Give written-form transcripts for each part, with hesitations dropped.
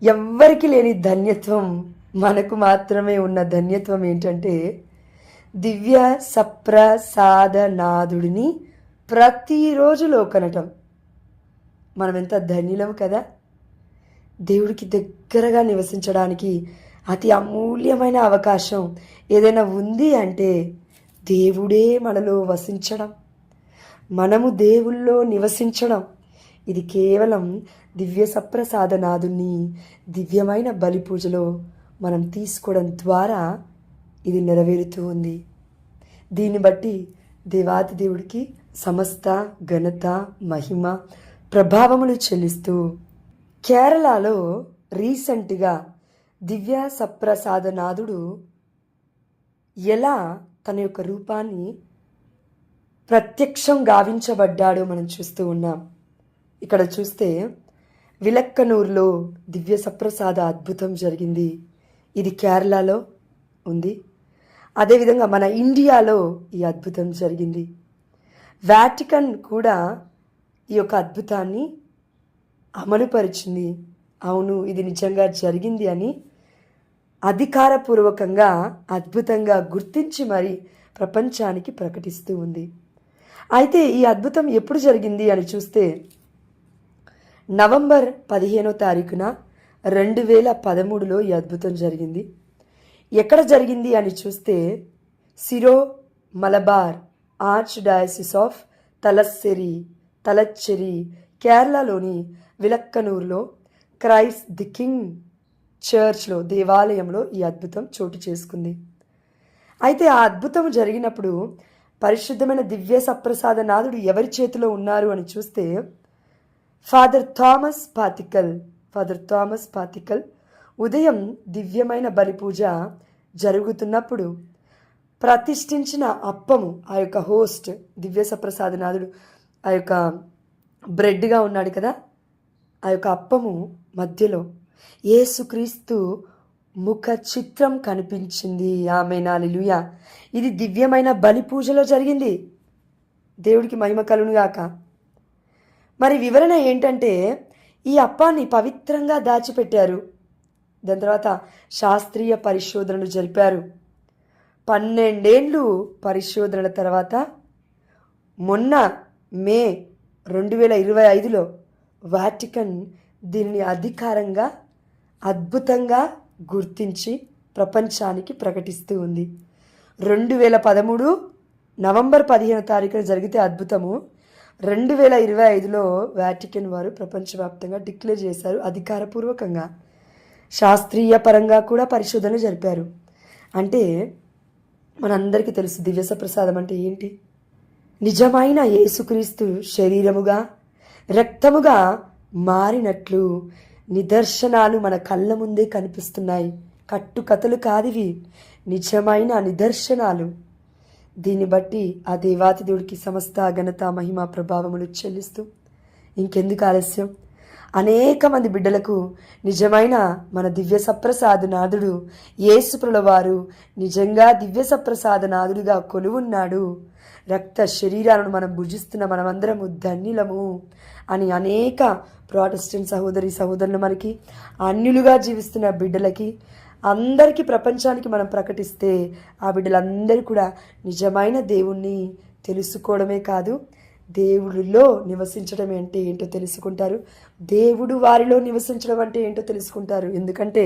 ఎవ్వరికి లేని ధన్యత్వం మనకు మాత్రమే ఉన్న ధన్యత్వం ఏంటంటే దివ్య సప్రసాదనాథుడిని ప్రతిరోజు కనటం. మనం ఎంత ధన్యులం కదా. దేవుడికి దగ్గరగా నివసించడానికి అతి అమూల్యమైన అవకాశం ఏదైనా ఉంది అంటే దేవుడే మనలో వసించడం, మనము దేవుల్లో నివసించడం. ఇది కేవలం దివ్య సప్రసాదనాథుని దివ్యమైన బలి పూజలో మనం తీసుకోవడం ద్వారా ఇది నెరవేరుతూ ఉంది. దీన్ని బట్టి దేవాది దేవుడికి సమస్త ఘనత, మహిమ, ప్రభావములు చెల్లిస్తూ కేరళలో రీసెంట్గా దివ్య సప్రసాదనాథుడు ఎలా తన యొక్క రూపాన్ని ప్రత్యక్షం గావించబడ్డాడో మనం చూస్తూ ఉన్నాం. ఇక్కడ చూస్తే విలక్కనూరులో దివ్య సప్రసాద అద్భుతం జరిగింది. ఇది కేరళలో ఉంది. అదేవిధంగా మన ఇండియాలో ఈ అద్భుతం జరిగింది. వాటికన్ కూడా ఈ యొక్క అద్భుతాన్ని అమలుపరిచింది. అవును, ఇది నిజంగా జరిగింది అని అధికారపూర్వకంగా అద్భుతంగా గుర్తించి మరి ప్రపంచానికి ప్రకటిస్తూ ఉంది. అయితే ఈ అద్భుతం ఎప్పుడు జరిగింది అని చూస్తే నవంబర్ 15వ తారీఖున 2013లో ఈ అద్భుతం జరిగింది. ఎక్కడ జరిగింది అని చూస్తే Syro Malabar archdiocese of Thalassery కేరళలోని విలక్కనూరులో క్రైస్ట్ ది కింగ్ చర్చ్లో దేవాలయంలో ఈ అద్భుతం చోటు చేసుకుంది. అయితే ఆ అద్భుతం జరిగినప్పుడు పరిశుద్ధమైన దివ్య సప్రసాదనాథుడు ఎవరి చేతిలో ఉన్నారు అని చూస్తే ఫాదర్ థామస్ పాతికల్ ఉదయం దివ్యమైన బలి పూజ జరుగుతున్నప్పుడు ప్రతిష్ఠించిన అప్పము, ఆ యొక్క హోస్ట్ దివ్య సప్రసాదనాథుడు ఆ యొక్క బ్రెడ్గా ఉన్నాడు కదా, ఆ యొక్క అప్పము మధ్యలో యేసుక్రీస్తు ముఖ చిత్రం కనిపించింది. ఆమేన్, హల్లెలూయా. ఇది దివ్యమైన బలి పూజలో జరిగింది. దేవుడికి మహిమ కలుగునుగాక. మరి వివరణ ఏంటంటే ఈ అప్పాన్ని పవిత్రంగా దాచిపెట్టారు. దాని తర్వాత శాస్త్రీయ పరిశోధనలు జరిపారు. 12 ఏళ్ళు పరిశోధనల తర్వాత మొన్న మే 2025లో వాటికన్ దీనిని అధికారంగా అద్భుతంగా గుర్తించి ప్రపంచానికి ప్రకటిస్తూ ఉంది. 2013 నవంబర్ 15వ తారీఖున జరిగితే అద్భుతము 2025లో వాటికన్ వారు ప్రపంచవ్యాప్తంగా డిక్లేర్ చేశారు. అధికారపూర్వకంగా శాస్త్రీయ పరంగా కూడా పరిశోధనలు జరిపారు. అంటే మనందరికీ తెలుసు దివ్య సప్రసాదం అంటే ఏంటి. నిజమైన యేసుక్రీస్తు శరీరముగా రక్తముగా మారినట్లు నిదర్శనాలు మన కళ్ళ ముందే కనిపిస్తున్నాయి. కట్టుకథలు కాదివి, నిజమైన నిదర్శనాలు. దీన్ని బట్టి ఆ దేవాతి దేవుడికి సమస్త ఘనత, మహిమ, ప్రభావములు చెల్లిస్తూ ఇంకెందుకు ఆలస్యం, అనేక మంది బిడ్డలకు నిజమైన మన దివ్య సప్రసాదనాథుడు యేసుప్రభుల వారు నిజంగా దివ్య సప్రసాదనాథుడిగా కొలువున్నాడు, రక్త శరీరాలను మనం భుజిస్తున్న మనమందరము ధన్యులము అని అనేక ప్రొటెస్టెంట్ సహోదరులు మనకి అన్యులుగా జీవిస్తున్న బిడ్డలకి అందరికీ ప్రపంచానికి మనం ప్రకటిస్తే ఆ బిడ్డలందరూ కూడా నిజమైన దేవుణ్ణి తెలుసుకోవడమే కాదు, దేవుడిలో నివసించడం అంటే ఏంటో తెలుసుకుంటారు. దేవుడు వారిలో నివసించడం అంటే ఏంటో తెలుసుకుంటారు. ఎందుకంటే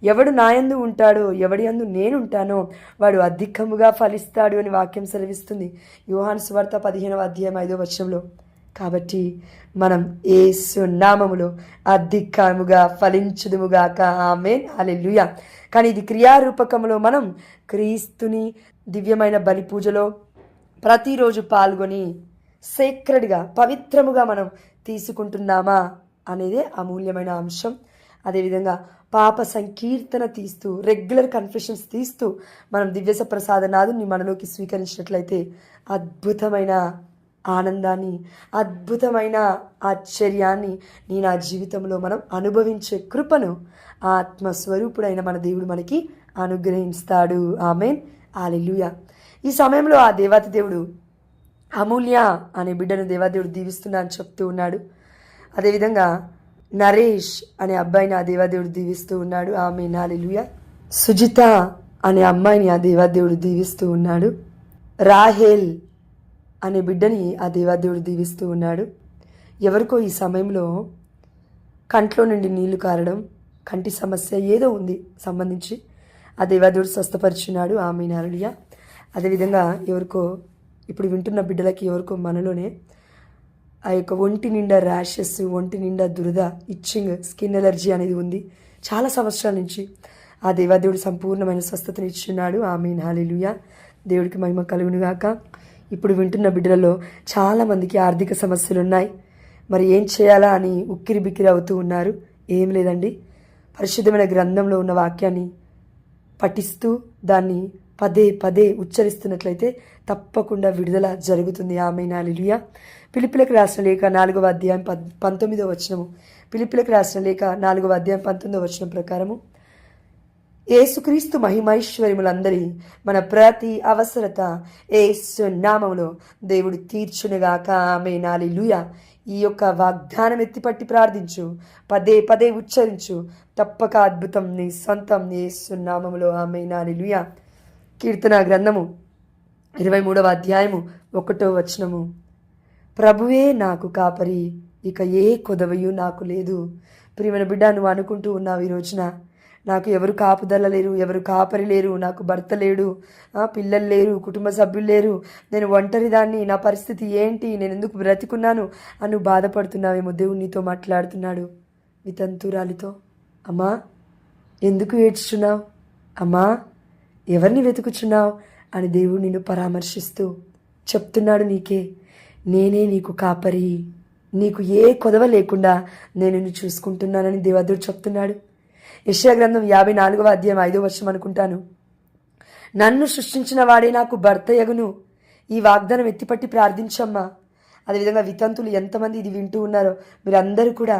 ఎవడు నాయందు ఉంటాడో, ఎవడి యందు నేనుంటానో వాడు అధికముగా ఫలిస్తాడు అని వాక్యం సెలవిస్తుంది యోహాను సువార్త 15వ అధ్యాయం 5వ వచనంలో. కాబట్టి మనం యేసు నామములో అధికముగా ఫలించుదుముగాక. ఆమేన్, హల్లెలూయా. కానీ ఇది క్రియారూపకంలో మనం క్రీస్తుని దివ్యమైన బలి పూజలో ప్రతిరోజు పాల్గొని సేక్రెడ్గా పవిత్రముగా మనం తీసుకుంటున్నామా అనేదే అమూల్యమైన అంశం. అదేవిధంగా పాప సంకీర్తన తీస్తూ రెగ్యులర్ కన్ఫెషన్స్ తీస్తూ మనం దివ్య సప్రసాదనాథుని మనలోకి స్వీకరించినట్లయితే అద్భుతమైన ఆనందాన్ని, అద్భుతమైన ఆశ్చర్యాన్ని నా జీవితంలో మనం అనుభవించే కృపను ఆత్మస్వరూపుడైన మన దేవుడు మనకి అనుగ్రహిస్తాడు. ఆమేన్, హల్లెలూయా. ఈ సమయంలో ఆ దేవాతి దేవుడు అమూల్య అనే బిడ్డను దేవాదేవుడు దీవిస్తున్నా అని చెప్తూ ఉన్నాడు. అదేవిధంగా నరేష్ అనే అబ్బాయిని ఆ దేవాదేవుడు దీవిస్తూ ఉన్నాడు. ఆమేన్, హల్లెలూయా. సుజిత అనే అమ్మాయిని ఆ దేవాదేవుడు దీవిస్తూ ఉన్నాడు. రాహేల్ అనే బిడ్డని ఆ దేవాదేవుడు దీవిస్తూ ఉన్నాడు. ఎవరికో ఈ సమయంలో కంట్లో నుండి నీళ్లు కారడం, కంటి సమస్య ఏదో ఉంది సంబంధించి ఆ దేవాదేవుడు స్వస్థపరుచున్నాడు. ఆమేన్, హల్లెలూయా. అదేవిధంగా ఎవరికో ఇప్పుడు వింటున్న బిడ్డలకి ఎవరికో మనలోనే ఆ యొక్క ఒంటి నిండా ర్యాషెస్, ఒంటి నిండా దురద, ఇచ్చింగ్, స్కిన్ ఎలర్జీ అనేది ఉంది చాలా సంవత్సరాల నుంచి. ఆ దేవాదేవుడు సంపూర్ణమైన స్వస్థతను ఇచ్చున్నాడు. ఆమేన్, హల్లెలూయా. దేవుడికి మహిమ కలుగును గాక. ఇప్పుడు వింటున్న బిడ్డలలో చాలామందికి ఆర్థిక సమస్యలు ఉన్నాయి. మరి ఏం చేయాలా అని ఉక్కిరి బిక్కిరి అవుతూ ఉన్నారు. ఏం లేదండి, పరిశుద్ధమైన గ్రంథంలో ఉన్న వాక్యాన్ని పఠిస్తూ దాన్ని పదే పదే ఉచ్చరిస్తున్నట్లయితే తప్పకుండా విడుదల జరుగుతుంది. ఆమేన్, హల్లెలూయా. ఫిలిప్పీలకు రాసిన లేఖ 4వ అధ్యాయం 19వ వచనము. ఫిలిప్పీలకు రాసిన లేఖ 4వ అధ్యాయం 19వ వచనం ప్రకారము, యేసుక్రీస్తు మహిమైశ్వర్యములందరి మన ప్రతి అవసరత యేసు నామములో దేవుడు తీర్చునుగాక. ఆమేన్, హల్లెలూయా. ఈ యొక్క వాగ్దానం ఎత్తిపట్టి ప్రార్థించు, పదే పదే ఉచ్చరించు, తప్పక అద్భుతం నీ సొంతం యేసు నామములో. ఆమేన్, హల్లెలూయా. కీర్తన గ్రంథము 23వ అధ్యాయము 1వ వచనము, ప్రభువే నాకు కాపరి, ఇక ఏ కొదవయు నాకు లేదు. ప్రియమైన బిడ్డ, నువ్వు అనుకుంటూ ఉన్నావు ఈ రోజున, నాకు ఎవరు కాపుదల లేరు, ఎవరు కాపరి లేరు, నాకు భర్త లేడు, పిల్లలు లేరు, కుటుంబ సభ్యులు లేరు, నేను ఒంటరిదాన్ని, నా పరిస్థితి ఏంటి, నేను ఎందుకు బ్రతికున్నాను అని నువ్వు బాధపడుతున్నావేమో. దేవుడు నీతో మాట్లాడుతున్నాడు వితంతురాలితో. అమ్మా, ఎందుకు ఏడ్చుచున్నావు? అమ్మా, ఎవరిని వెతుకుచున్నావు అని దేవుడు నిన్ను పరామర్శిస్తూ చెప్తున్నాడు. నేనే నీకు కాపరి, నీకు ఏ కొదవ లేకుండా నేను నిన్ను చూసుకుంటున్నానని దేవాదేవుడు చెప్తున్నాడు. యెషయా గ్రంథం 54వ అధ్యాయం 5వ వచనం అనుకుంటాను, నన్ను సృష్టించిన వాడే నాకు భర్త యగును. ఈ వాగ్దానం ఎత్తిపట్టి ప్రార్థించమ్మా. అదేవిధంగా వితంతులు ఎంతమంది ఇది వింటూ ఉన్నారో మీరందరూ కూడా,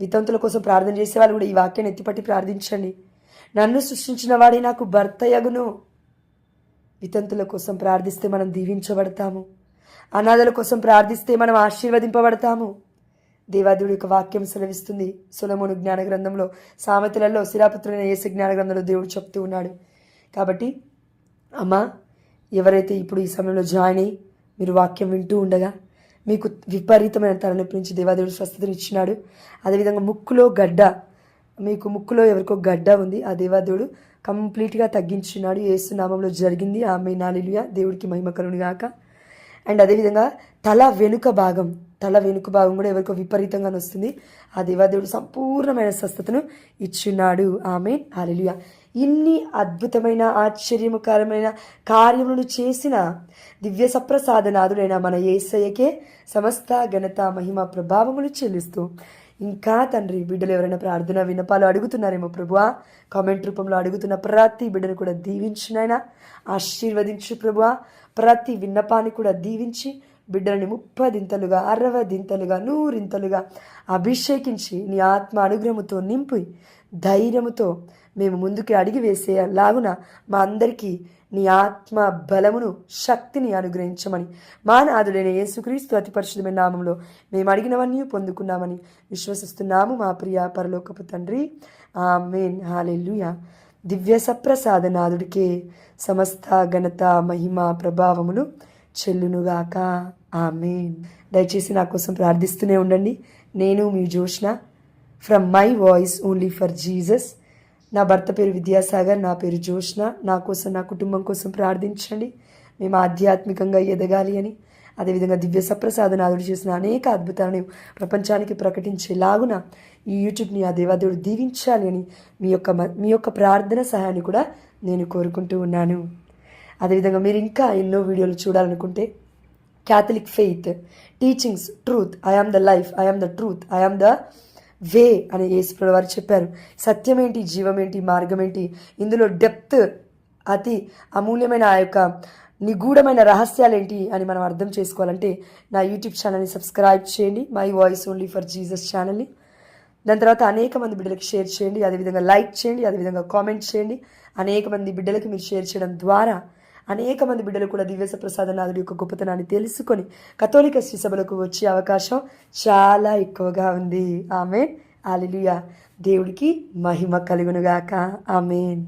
వితంతుల కోసం ప్రార్థన చేసేవాళ్ళు కూడా ఈ వాక్యాన్ని ఎత్తిపట్టి ప్రార్థించండి. నన్ను సృష్టించిన వాడే నాకు భర్త యగును. వితంతుల కోసం ప్రార్థిస్తే మనం దీవించబడతాము. అనాథల కోసం ప్రార్థిస్తే మనం ఆశీర్వదింపబడతాము. దేవాదేవుడి యొక్క వాక్యం సెలవిస్తుంది. సొలొమోను జ్ఞాన గ్రంథంలో, సామెతలలో, శిలాపుత్రులైన యేసు జ్ఞాన గ్రంథంలో దేవుడు చెప్తూ ఉన్నాడు. కాబట్టి అమ్మా, ఎవరైతే ఇప్పుడు ఈ సమయంలో జాయిన్ అయ్యి మీరు వాక్యం వింటూ ఉండగా మీకు విపరీతమైన తలనొప్పి నుంచి దేవాదేవుడు స్వస్థతను ఇచ్చినాడు. అదేవిధంగా ముక్కులో గడ్డ, మీకు ముక్కులో ఎవరికో గడ్డ ఉంది, ఆ దేవాదేవుడు కంప్లీట్గా తగ్గించున్నాడు. యేసు నామంలో జరిగింది. ఆమేన్, హల్లెలూయా. దేవుడికి మహిమ కలుగును గాక. అండ్ అదేవిధంగా తల వెనుక భాగం కూడా ఎవరికో విపరీతంగా వస్తుంది. ఆ దేవాదేవుడు సంపూర్ణమైన స్వస్థతను ఇచ్చున్నాడు. ఆమేన్, హల్లెలూయా. ఇన్ని అద్భుతమైన ఆశ్చర్యకరమైన కార్యములను చేసిన దివ్య సప్రసాదనాథుడైన మన యేసయ్యకే సమస్త ఘనత మహిమ ప్రభావములు చెల్లిస్తూ, ఇంకా తండ్రి, బిడ్డలు ఎవరైనా ప్రార్థన విన్నపాలు అడుగుతున్నారేమో ప్రభువా, కామెంట్ రూపంలో అడుగుతున్న ప్రతి బిడ్డను కూడా దీవించునైనా ఆశీర్వదించు ప్రభువా. ప్రతి విన్నపాన్ని కూడా దీవించి బిడ్డలని 30 దింతలుగా, 60 దింతలుగా, 100 ఇంతలుగా అభిషేకించి నీ ఆత్మ అనుగ్రహముతో నింపి ధైర్యముతో మేము ముందుకు అడిగి వేసేలాగున మా అందరికీ నీ ఆత్మ బలమును, శక్తిని అనుగ్రహించమని మా నాథుడైన యేసుక్రీస్తు అతి పరిశుద్ధమైన నామంలో మేము అడిగినవన్నీ పొందుకున్నామని విశ్వసిస్తున్నాము మా ప్రియ పరలోకపు తండ్రి. ఆమేన్, హల్లెలూయా. దివ్య సప్రసాదనాథుడికే సమస్త ఘనత మహిమ ప్రభావములు చెల్లునుగాక. ఆమేన్. దయచేసి నా కోసం ప్రార్థిస్తూనే ఉండండి. నేను మీ Joshna, from my voice only for Jesus. నా భర్త పేరు విద్యాసాగర్, నా పేరు జోష్న. నా కోసం, నా కుటుంబం కోసం ప్రార్థించండి. మేము ఆధ్యాత్మికంగా ఎదగాలి అని, అదేవిధంగా దివ్య సప్రసాదనాథుడు చేసిన అనేక అద్భుతాలను ప్రపంచానికి ప్రకటించేలాగున ఈ యూట్యూబ్ని ఆ దేవాదేవుడు దీవించాలి అని మీ యొక్క ప్రార్థన సహాయాన్ని కూడా నేను కోరుకుంటూ ఉన్నాను. అదేవిధంగా మీరు ఇంకా ఎన్నో వీడియోలు చూడాలనుకుంటే, Catholic faith teachings, truth, I am the life, I am the truth, I am the way అని యేసుప్రభువు వారు చెప్పారు. సత్యం ఏంటి, జీవం ఏంటి, మార్గం ఏంటి, ఇందులో డెప్త్, అతి అమూల్యమైన ఆ యొక్క నిగూఢమైన రహస్యాలేంటి అని మనం అర్థం చేసుకోవాలంటే నా యూట్యూబ్ ఛానల్ని సబ్స్క్రైబ్ చేయండి, my voice only for Jesus ఛానల్ని. దాని తర్వాత అనేక మంది బిడ్డలకు షేర్ చేయండి, అదేవిధంగా లైక్ చేయండి, అదేవిధంగా కామెంట్ చేయండి. అనేక మంది బిడ్డలకు మీరు షేర్ చేయడం ద్వారా అనేక మంది బిడ్డలు కూడా దివ్య ప్రసాదనాథుడి యొక్క గొప్పతనాన్ని తెలుసుకొని కథోలిక శ్రీ సభలకు వచ్చే అవకాశం చాలా ఎక్కువగా ఉంది. ఆమేన్, హల్లెలూయా. దేవుడికి మహిమ కలుగునుగాక. ఆమేన్.